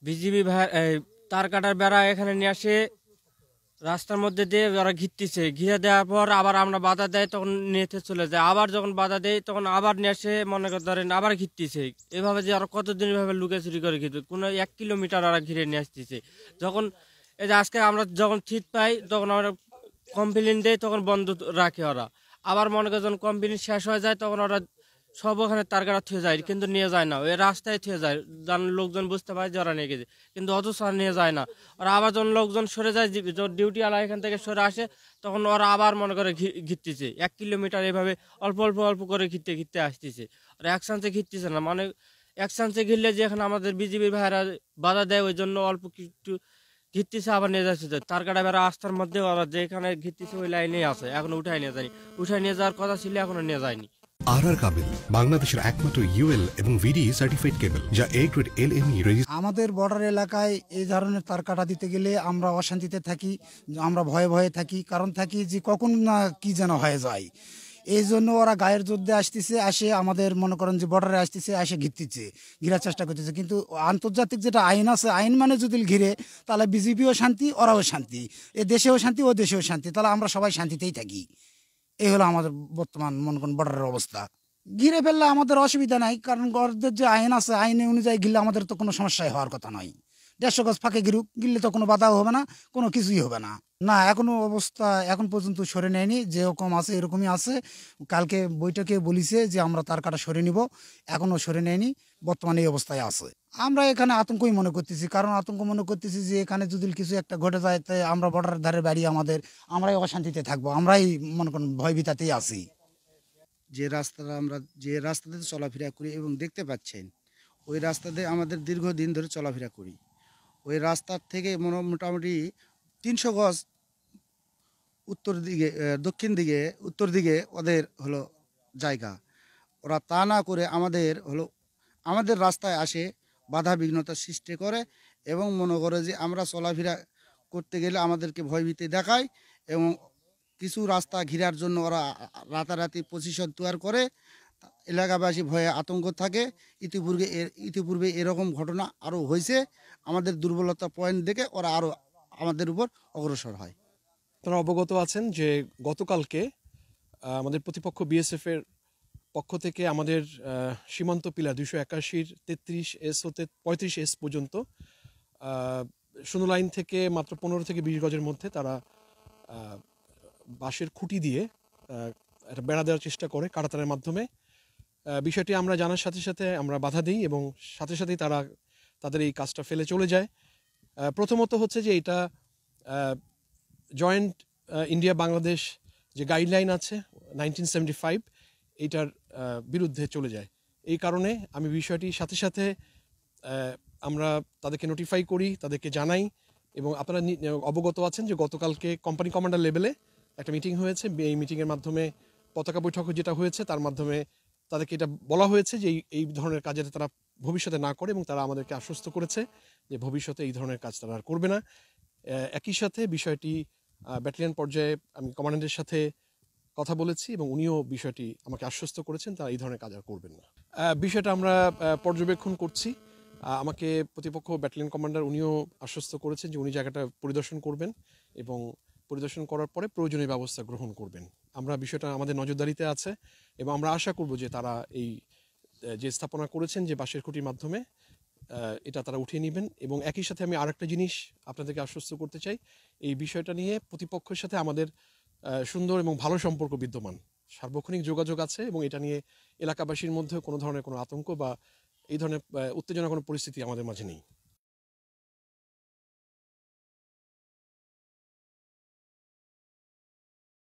BGB তার কাটার বেড়া এখানে নিয়ে আসে রাস্তার মধ্যে দিয়ে ওরা ঘিরতেছে, ঘিরে দেওয়ার পর আবার আমরা বাধা দেয় তখন নিতে চলে যায়, আবার যখন বাধা দেয় তখন আবার নিয়ে আসে মনে ধরেন আবার ঘিরতেছে। এভাবে যে আর কতদিন এভাবে লুকাচুরি করে ঘিরবে, কোনো 1 কিলোমিটার ওরা ঘিরে নিয়ে আসতেছে। যখন এই যে আজকে আমরা যখন ছিট পাই তখন আমরা কমপ্লেন দেয়, তখন বন্ধ রাখে ওরা। আবার মনে করেন যখন কমপ্লেন শেষ হয়ে যায় তখন ওরা সব ওখানে তারকাটা থুয়ে যায়, কিন্তু নিয়ে যায় না, ওই রাস্তায় থুয়ে যায়, যেন লোকজন বুঝতে পারে যে ওরা নিয়ে গেছে, কিন্তু অথচ আর নিয়ে যায় না। ওরা আবার যখন লোকজন সরে যায়, ডিউটি আলা এখান থেকে সরে আসে, তখন ওরা আবার মনে করে ঘিরতেছে 1 কিলোমিটার এভাবে অল্প অল্প অল্প করে ঘিরতে ঘিরতে আসতেছে। আর এক চান্সে ঘিরতেছে না, মানে এক চান্সে ঘিরলে যে এখানে আমাদের বিজিবি ভাইরা বাধা দেয় ওই জন্য অল্প কিছু ঘিরতেছে, আবার নিয়ে যাচ্ছে। তার কাটা বেড়া রাস্তার মধ্যে ওরা যেখানে ঘিরতেছে ওই লাইনেই আছে, এখনো উঠাই নিয়ে যায়নি। উঠাই নিয়ে যাওয়ার কথা ছিল, এখনো নিয়ে যায়নি। কাবিল বাংলাদেশের একমাত্র ইউএল এবং ভিডি সার্টিফাইড কেবল, যা এ গ্রেড এলএমই রেজিস্ট্রেশন। আমাদের বর্ডার এলাকায় এই ধরনের তার কাটা দিতে গেলে আমরা অশান্তিতে থাকি, আমরা ভয়ে ভয়ে থাকি, কারণ থাকি যে কখন না কি যেন হয়ে যায়। এই জন্য ওরা গায়ের যুদ্ধে আসতেছে, আসে আমাদের মনে করেন যে বর্ডারে আসতেছে, আসে ঘিরতেছে, ঘিরার চেষ্টা করতেছে। কিন্তু আন্তর্জাতিক যেটা আইন আছে, আইন মানে যদি ঘিরে তাহলে বিজেপিও শান্তি, ওরাও শান্তি, এ দেশেও শান্তি, ও দেশেও শান্তি, তাহলে আমরা সবাই শান্তিতেই থাকি। এই হলো আমাদের বর্তমান মনে করেন বর্ডারের অবস্থা। ঘিরে ফেললে আমাদের অসুবিধা নাই, কারণ গড়দের যে আইন আছে, আইনে অনুযায়ী ঘিরলে আমাদের তো কোনো সমস্যাই হওয়ার কথা নয়। 150 গজ ফাঁকে গিরলে তো কোনো বাধাও হবে না, কোনো কিছুই হবে না। না, এখনো অবস্থা এখন পর্যন্ত সরে নেয়নি, যেরকম আছে এরকমই আছে। কালকে বৈঠকে বলিছে যে আমরা তার কাটা সরে নিব, এখনো সরে নেয়নি, বর্তমানে এই অবস্থায় আছে। আমরা এখানে আতঙ্কই মনে করতেছি, কারণ আতঙ্ক মনে করতেছি যে এখানে যদি কিছু একটা ঘটে যায়, তাই আমরা বর্ডারের ধারে বাড়ি আমাদের, আমরাই অশান্তিতে থাকবো, আমরাই মনে করেন ভয়ভীতাতেই আছি। যে রাস্তাতে চলাফেরা করি এবং দেখতে পাচ্ছেন ওই রাস্তাতে আমাদের দীর্ঘদিন ধরে চলাফেরা করি। ওই রাস্তার থেকে মোটামুটি 300 গজ দক্ষিণ দিকে উত্তর দিকে ওদের হলো জায়গা। ওরা তা না করে আমাদের রাস্তায় আসে বাধা বিঘ্নতার সৃষ্টি করে এবং মনে করে যে আমরা চলাফেরা করতে গেলে আমাদেরকে ভয়ভীতি দেখায় এবং কিছু রাস্তা ঘেরার জন্য ওরা রাতারাতি পজিশন তৈরি করে। এলাকাবাসী ভয়ে আতঙ্ক থাকে। ইতিপূর্বে এরকম ঘটনা আরও হয়েছে। আমাদের দুর্বলতা পয়েন্ট দেখে ওরা আরও আমাদের উপর অগ্রসর হয়। আপনারা অবগত আছেন যে গতকালকে আমাদের প্রতিপক্ষ বিএসএফ এর পক্ষ থেকে আমাদের সীমান্ত পিলার 281-র 33S হতে 35S পর্যন্ত শূন্য লাইন থেকে মাত্র 15 থেকে 20 গজের মধ্যে তারা বাঁশের খুঁটি দিয়ে একটা বেড়া দেওয়ার চেষ্টা করে কাঁটাতারের মাধ্যমে। বিষয়টি আমরা জানার সাথে সাথে আমরা বাধা দিই এবং সাথে সাথেই তারা তাদের এই কাজটা ফেলে চলে যায়। প্রথমত হচ্ছে যে এটা জয়েন্ট ইন্ডিয়া বাংলাদেশ যে গাইডলাইন আছে 1975, এইটার বিরুদ্ধে চলে যায়। এই কারণে আমি বিষয়টি সাথে সাথে আমরা তাদেরকে নোটিফাই করি, তাদেরকে জানাই। এবং আপনারা অবগত আছেন যে গতকালকে কোম্পানি কমান্ডার লেভেলে একটা মিটিং হয়েছে। এই মিটিংয়ের মাধ্যমে পতাকা বৈঠক যেটা হয়েছে তার মাধ্যমে তাদেরকে এটা বলা হয়েছে যে এই ধরনের কাজ যাতে তারা ভবিষ্যতে না করে, এবং তারা আমাদেরকে আশ্বস্ত করেছে যে ভবিষ্যতে এই ধরনের কাজ তারা আর করবে না। একই সাথে বিষয়টি ব্যাটালিয়ন পর্যায়ে আমি কমান্ডারের সাথে কথা বলেছি এবং উনিও বিষয়টি আমাকে আশ্বস্ত করেছেন তারা এই ধরনের কাজ আর করবেন না। বিষয়টা আমরা পর্যবেক্ষণ করছি। আমাকে প্রতিপক্ষ ব্যাটালিয়ন কমান্ডার উনিও আশ্বস্ত করেছেন যে উনি জায়গাটা পরিদর্শন করবেন এবং পরিদর্শন করার পরে প্রয়োজনীয় ব্যবস্থা গ্রহণ করবেন। আমরা বিষয়টা আমাদের নজরদারিতে আছে এবং আমরা আশা করব যে তারা এই যে স্থাপনা করেছেন যে বাঁশের খুঁটির মাধ্যমে এটা তারা উঠিয়ে নেবেন। এবং একই সাথে আমি আরেকটা জিনিস আপনাদেরকে আশ্বস্ত করতে চাই, এই বিষয়টা নিয়ে প্রতিপক্ষের সাথে আমাদের সুন্দর এবং ভালো সম্পর্ক বিদ্যমান, সার্বক্ষণিক যোগাযোগ আছে এবং এটা নিয়ে এলাকাবাসীর মধ্যে কোনো ধরনের কোনো আতঙ্ক বা এই ধরনের উত্তেজনা কোনো পরিস্থিতি আমাদের মাঝে নেই।